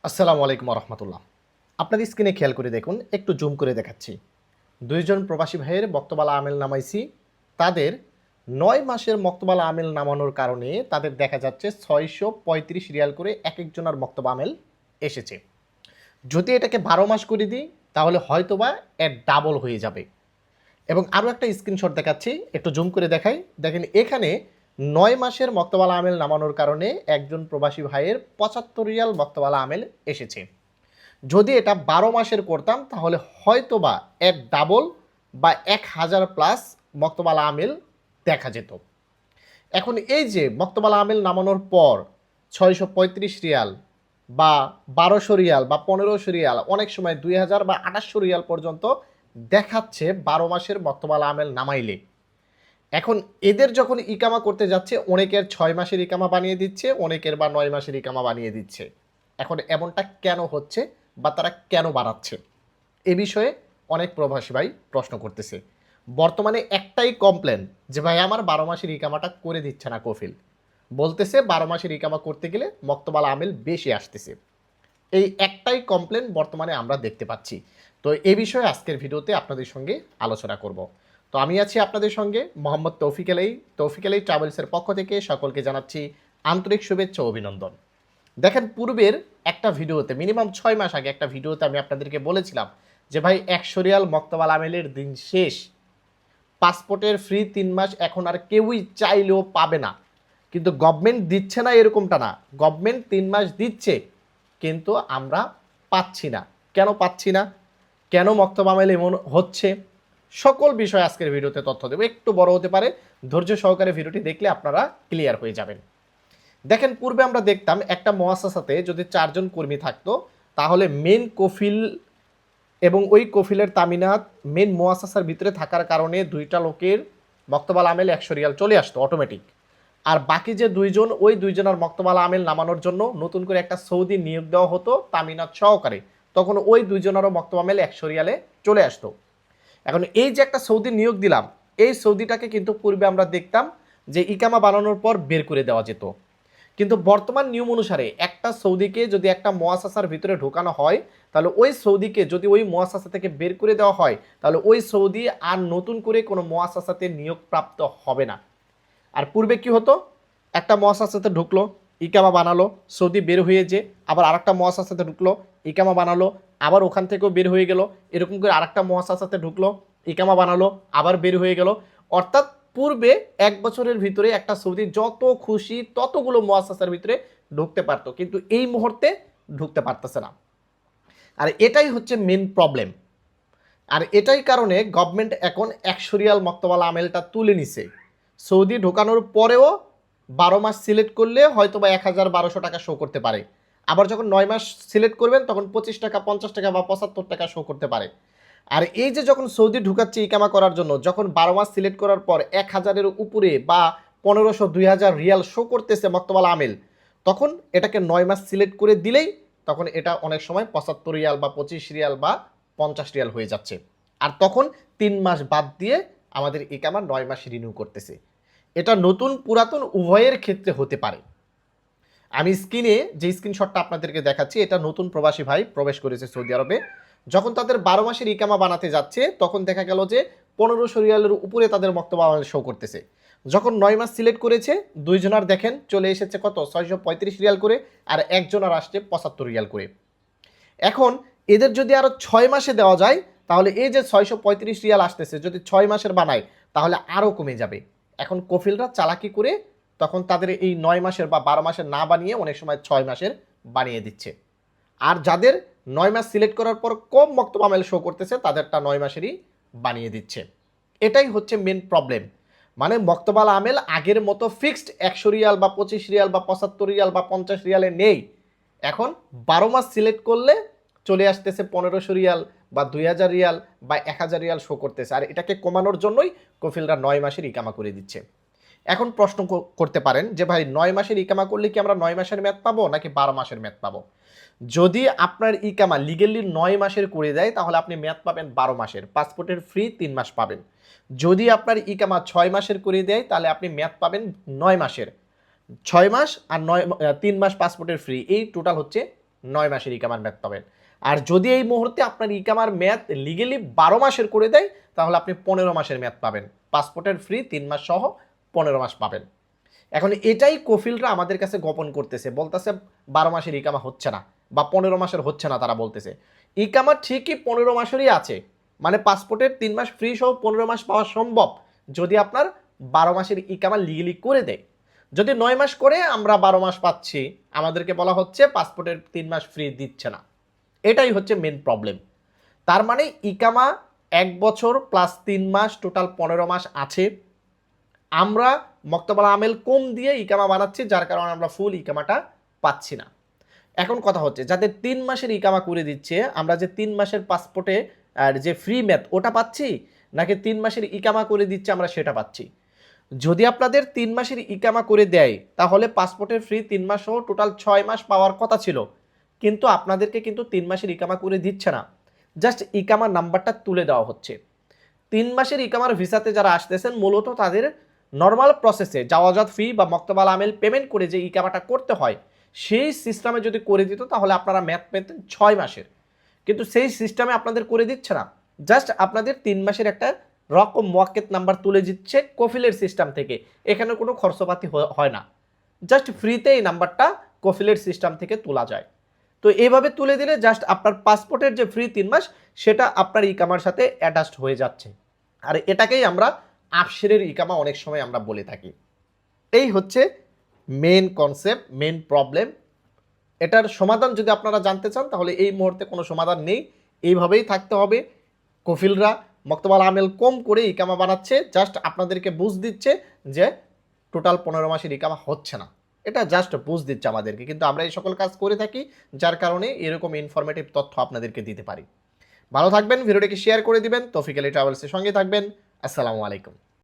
আসসালামু আলাইকুম রহমতুল্লাহ। আপনার স্ক্রিনে খেয়াল করে দেখুন, একটু জুম করে দেখাচ্ছি। দুইজন প্রবাসী ভাইয়ের মক্তবালা আমেল নামাইছি। তাদের ৯ মাসের মক্তবালা আমেল নামানোর কারণে তাদের দেখা যাচ্ছে ৬৩৫ রিয়াল করে এক একজনের মক্তবা আমেল এসেছে। যদি এটাকে ১২ মাস করে দিই তাহলে হয়তোবা এর ডাবল হয়ে যাবে। এবং আরও একটা স্ক্রিনশট দেখাচ্ছি, একটু জুম করে দেখাই। দেখেন এখানে ৯ মাসের মক্তবালা আমেল নামানোর কারণে একজন প্রবাসী ভাইয়ের ৭৫ রিয়াল মক্তবালা আমেল এসেছে। যদি এটা ১২ মাসের করতাম তাহলে হয়তোবা এর ডাবল বা ১,০০০ প্লাস মক্তবালা আমেল দেখা যেত। এখন এই যে মক্তবালা আমেল নামানোর পর ৬৩৫ রিয়াল বা ১২০০ রিয়াল বা ১৫০০ রিয়াল, অনেক সময় ২,০০০ বা ২৮০০ রিয়াল পর্যন্ত দেখাচ্ছে ১২ মাসের মক্তবালা আমেল নামাইলে। এখন এদের যখন ইকামা করতে যাচ্ছে অনেকের ৬ মাসের ইকামা বানিয়ে দিচ্ছে, অনেকের বা ৯ মাসের ইকামা বানিয়ে দিচ্ছে। এখন এমনটা কেন হচ্ছে বা তারা কেন বাড়াচ্ছে, এ বিষয়ে অনেক প্রবাসী ভাই প্রশ্ন করতেছে। বর্তমানে একটাই কমপ্লেন যে ভাই আমার ১২ মাসের ইকামাটা করে দিচ্ছে না কফিল। বলতেছে ১২ মাসের ইকামা করতে গেলে মক্তবালা আমেল বেশি আসতেছে। এই একটাই কমপ্লেন বর্তমানে আমরা দেখতে পাচ্ছি। তো এই বিষয়ে আজকের ভিডিওতে আপনাদের সঙ্গে আলোচনা করব। তো আমি আছি আপনাদের সঙ্গে মোহাম্মদ তৌফিক আলী ট্রাভেলসের পক্ষ থেকে সকলকে জানাচ্ছি আন্তরিক শুভেচ্ছা ও অভিনন্দন। দেখেন পূর্বের একটা ভিডিওতে মিনিমাম ৬ মাস আগে একটা ভিডিওতে আমি আপনাদেরকে বলেছিলাম যে ভাই ১০০ রিয়াল মক্তবাল আমেলের দিন শেষ, পাসপোর্টের ফ্রি ৩ মাস এখন আর কেউই চাইলেও পাবে না। কিন্তু গভর্নমেন্ট দিচ্ছে না এরকমটা না, গভর্নমেন্ট ৩ মাস দিচ্ছে কিন্তু আমরা পাচ্ছি না। কেন পাচ্ছি না, কেন মক্তবা আমেল এমন হচ্ছে, সকল বিষয় আজকের ভিডিওতে তথ্য দেবো। একটু বড় হতে পারে, ধৈর্য সহকারে ভিডিওটি দেখলে আপনারা ক্লিয়ার হয়ে যাবেন। দেখেন পূর্বে আমরা দেখতাম একটা মুআসাসাতে যদি ৪ জন কর্মী থাকতো তাহলে মেন কফিল এবং ওই কফিলের তামিনাত মেন মুআসাসার ভিতরে থাকার কারণে ২টা লোকের মক্তবাল আমেল ১০০ রিয়াল চলে আসতো অটোমেটিক। আর বাকি যে ২জন, ওই ২জনের মক্তবাল আমেল নামানোর জন্য নতুন করে একটা সৌদি নিয়োগ দেওয়া হতো তামিনাত সহকারে, তখন ওই ২জনেরও মক্তবাল আমেল ১০০ রিয়ালে চলে আসতো। এখন এই যে একটা সৌদি নিয়োগ দিলাম, এই সৌদিটাকে কিন্তু পূর্বে আমরা দেখতাম যে ইকামা বানানোর পর বের করে দেওয়া যেত। কিন্তু বর্তমান নিয়ম অনুসারে একটা সৌদিকে যদি একটা মুআসাসার ভিতরে ঢোকানো হয় তাহলে ওই সৌদিকে যদি ওই মুআসাসা থেকে বের করে দেওয়া হয় তাহলে ওই সৌদি আর নতুন করে কোনো মুআসাসাতে নিয়োগপ্রাপ্ত হবে না। আর পূর্বে কি হতো, একটা মুআসাসাতে ঢুকলো, ইকামা বানালো, সৌদি বের হয়ে যে আবার আরেকটা মুআসাসাতে ঢুকলো, ইকামা বানালো, আবার ওখান থেকেও বের হয়ে গেল, এরকম করে আরেকটা মুআসাসাতে ঢুকলো, ইকামা বানালো, আবার বের হয়ে গেল। অর্থাৎ পূর্বে ১ বছরের ভিতরে একটা সৌদি যত খুশি ততগুলো মুআসাসার ভিতরে ঢুকতে পারতো, কিন্তু এই মুহূর্তে ঢুকতে পারতেছে না। আর এটাই হচ্ছে মেন প্রবলেম। আর এটাই কারণে গভর্নমেন্ট এখন ১০০ রিয়াল মক্তবাল আমেলটা তুলে নিছে। সৌদি ঢোকানোর পরেও ১২ মাস সিলেক্ট করলে হয়তো বা ১,১২০০ টাকা শো করতে পারে। আবার যখন ৯ মাস সিলেক্ট করবেন তখন ২৫ টাকা, ৫০ টাকা বা ৭৫ টাকা শো করতে পারে। আর এই যে যখন সৌদি ঢুকাচ্ছে ইকামা করার জন্য, যখন ১২ মাস সিলেক্ট করার পর ১,০০০-এর উপরে বা ১৫০০, ২,০০০ রিয়াল শো করতেছে মক্তবাল আমেল, তখন এটাকে ৯ মাস সিলেক্ট করে দিলেই তখন এটা অনেক সময় ৭৫ রিয়াল বা ২৫ রিয়াল বা ৫০ রিয়াল হয়ে যাচ্ছে। আর তখন ৩ মাস বাদ দিয়ে আমাদের ইকামা ৯ মাস রিনিউ করতেছে। এটা নতুন পুরাতন উভয়ের ক্ষেত্রে হতে পারে। আমি স্ক্রিনে যে স্ক্রিনশটটা আপনাদেরকে দেখাচ্ছি, এটা নতুন প্রবাসী ভাই প্রবেশ করেছে সৌদি আরবে। যখন তাদের ১২ মাসের ইকামা বানাতে যাচ্ছে তখন দেখা গেল যে ১৫০০ রিয়ালের উপরে তাদের মক্তবা শো করতেছে। যখন ৯ মাস সিলেক্ট করেছে, ২জনার দেখেন চলে এসেছে কত, ৬৩৫ রিয়াল করে, আর একজনের আসছে ৭৫ রিয়াল করে। এখন এদের যদি আরও ৬ মাসে দেওয়া যায় তাহলে এই যে ৬৩৫ রিয়াল আসতেছে যদি ৬ মাসের বানায় তাহলে আরও কমে যাবে। এখন কফিলরা চালাকি করে তখন তাদের এই ৯ মাসের বা ১২ মাসের না বানিয়ে অনেক সময় ৬ মাসের বানিয়ে দিচ্ছে। আর যাদের ৯ মাস সিলেক্ট করার পর কম মক্তবা আমেল শো করতেছে তাদেরটা ৯ মাসেরই বানিয়ে দিচ্ছে। এটাই হচ্ছে মেন প্রবলেম। মানে মক্তবাল আমেল আগের মতো ফিক্সড ১০০ রিয়াল বা ২৫ রিয়াল বা ৭৫ রিয়াল বা ৫০ রিয়ালে নেই। এখন ১২ মাস সিলেক্ট করলে চলে আসতেছে ১৫০০ রিয়াল বা ২,০০০ রিয়াল বা ১,০০০ রিয়াল শো করতেছে। আর এটাকে কমানোর জন্যই কফিলরা ৯ মাসের ইকামা করে দিচ্ছে। এখন প্রশ্ন করতে পারেন যে ভাই ৯ মাসের ইকামা করলে কি আমরা ৯ মাসের মেয়াদ পাবো নাকি ১২ মাসের মেয়াদ পাবো? যদি আপনার ইকামা লিগেলি ৯ মাসের করে দেয় তাহলে আপনি মেয়াদ পাবেন ১২ মাসের, পাসপোর্টের ফ্রি ৩ মাস পাবেন। যদি আপনার ইকামা ৬ মাসের করে দেয় তাহলে আপনি মেয়াদ পাবেন ৯ মাসের, ৬ মাস আর ৩ মাস পাসপোর্টের ফ্রি, এই টোটাল হচ্ছে 9 মাসের ইকামার মেয়াদ পাবেন। আর যদি এই মুহূর্তে আপনার ইকামার মেয়াদ লিগেলি 12 মাসের করে দেয় তাহলে আপনি 15 মাসের মেয়াদ পাবেন। পাসপোর্টের ফ্রি 3 মাস সহ 15 মাস পাবেন। এখন এটাই কফিলরা আমাদের কাছে গোপন করতেছে, বলতেছে 12 মাসের ইকামা হচ্ছে না বা 15 মাসের হচ্ছে না। তারা বলতেছে ইকামা ঠিকই 15 মাসেরই আছে, মানে পাসপোর্টের 3 মাস ফ্রি সহ 15 মাস পাওয়া সম্ভব যদি আপনার 12 মাসের ইকামা লিগেলি করে দেয়। যদি 9 মাস করে আমরা 12 মাস পাচ্ছি, আমাদেরকে বলা হচ্ছে পাসপোর্টের 3 মাস ফ্রি দিচ্ছে না। এটাই হচ্ছে মেন প্রবলেম। তার মানে ইকামা 1 বছর প্লাস 3 মাস টোটাল 15 মাস আছে। আমরা মক্তবাল আমেল কম দিয়ে ইকামা বানাচ্ছি, যার কারণে আমরা ফুল ইকামাটা পাচ্ছি না। এখন কথা হচ্ছে যাদের 3 মাসের ইকামা করে দিচ্ছে, আমরা যে 3 মাসের পাসপোর্টে আর যে ফ্রি মেয়াদ ওটা পাচ্ছি, নাকি 3 মাসের ইকামা করে দিচ্ছে আমরা সেটা পাচ্ছি। যদি আপনাদের 3 মাসের ইকামা করে দেয় তাহলে পাসপোর্টের ফ্রি 3 মাস সহ টোটাল 6 মাস পাওয়ার কথা ছিল, কিন্তু আপনাদেরকে কিন্তু 3 মাসের ইকামা করে দিচ্ছে না, জাস্ট ইকামার নাম্বারটা তুলে দেওয়া হচ্ছে। 3 মাসের ইকামার ভিসাতে যারা আসতেছেন মূলত তাদের নর্মাল প্রসেসে জাওয়াজাত ফি বা মক্তবাল আমেল পেমেন্ট করে যে ইকামাটা করতে হয় সেই সিস্টেমে যদি করে দিত তাহলে আপনারা মেয়াদ পেতেন 6 মাসের, কিন্তু সেই সিস্টেমে আপনাদের করে দিচ্ছে না। জাস্ট আপনাদের 3 মাসের একটা রকম মোয়াক্কেত নাম্বার তুলে দিচ্ছে কফিলের সিস্টেম থেকে, এখানে কোনো খরচপাতি হয় না, জাস্ট ফ্রিতে এই নাম্বারটা কফিলের সিস্টেম থেকে তোলা যায়। তো এইভাবে তুলে দিলে জাস্ট আপনার পাসপোর্টের যে ফ্রি 3 মাস সেটা আপনার ইকামার সাথে অ্যাটাচড হয়ে যাচ্ছে। আর এটাকেই আমরা আফসেরের ইকামা অনেক সময় আমরা বলে থাকি। এই হচ্ছে মেন কনসেপ্ট, মেন প্রবলেম। এটার সমাধান যদি আপনারা জানতে চান তাহলে এই মুহূর্তে কোনো সমাধান নেই, এইভাবেই থাকতে হবে। কফিলরা মক্তবাল আমেল কম করে ইকামা বানাচ্ছে, জাস্ট আপনাদেরকে বুঝ দিচ্ছে যে টোটাল 15 মাসের ইকামা হচ্ছে না, এটা জাস্ট বুঝ দিচ্ছে আমাদেরকে। কিন্তু আমরা এই সকল কাজ করে থাকি, যার কারণে এরকম ইনফরমেটিভ তথ্য আপনাদেরকে দিতে পারি। ভালো থাকবেন, ভিডিওটিকে শেয়ার করে দিবেন, তৌফিক আলী ট্রাভেলসের সঙ্গে থাকবেন। আসসালামু আলাইকুম।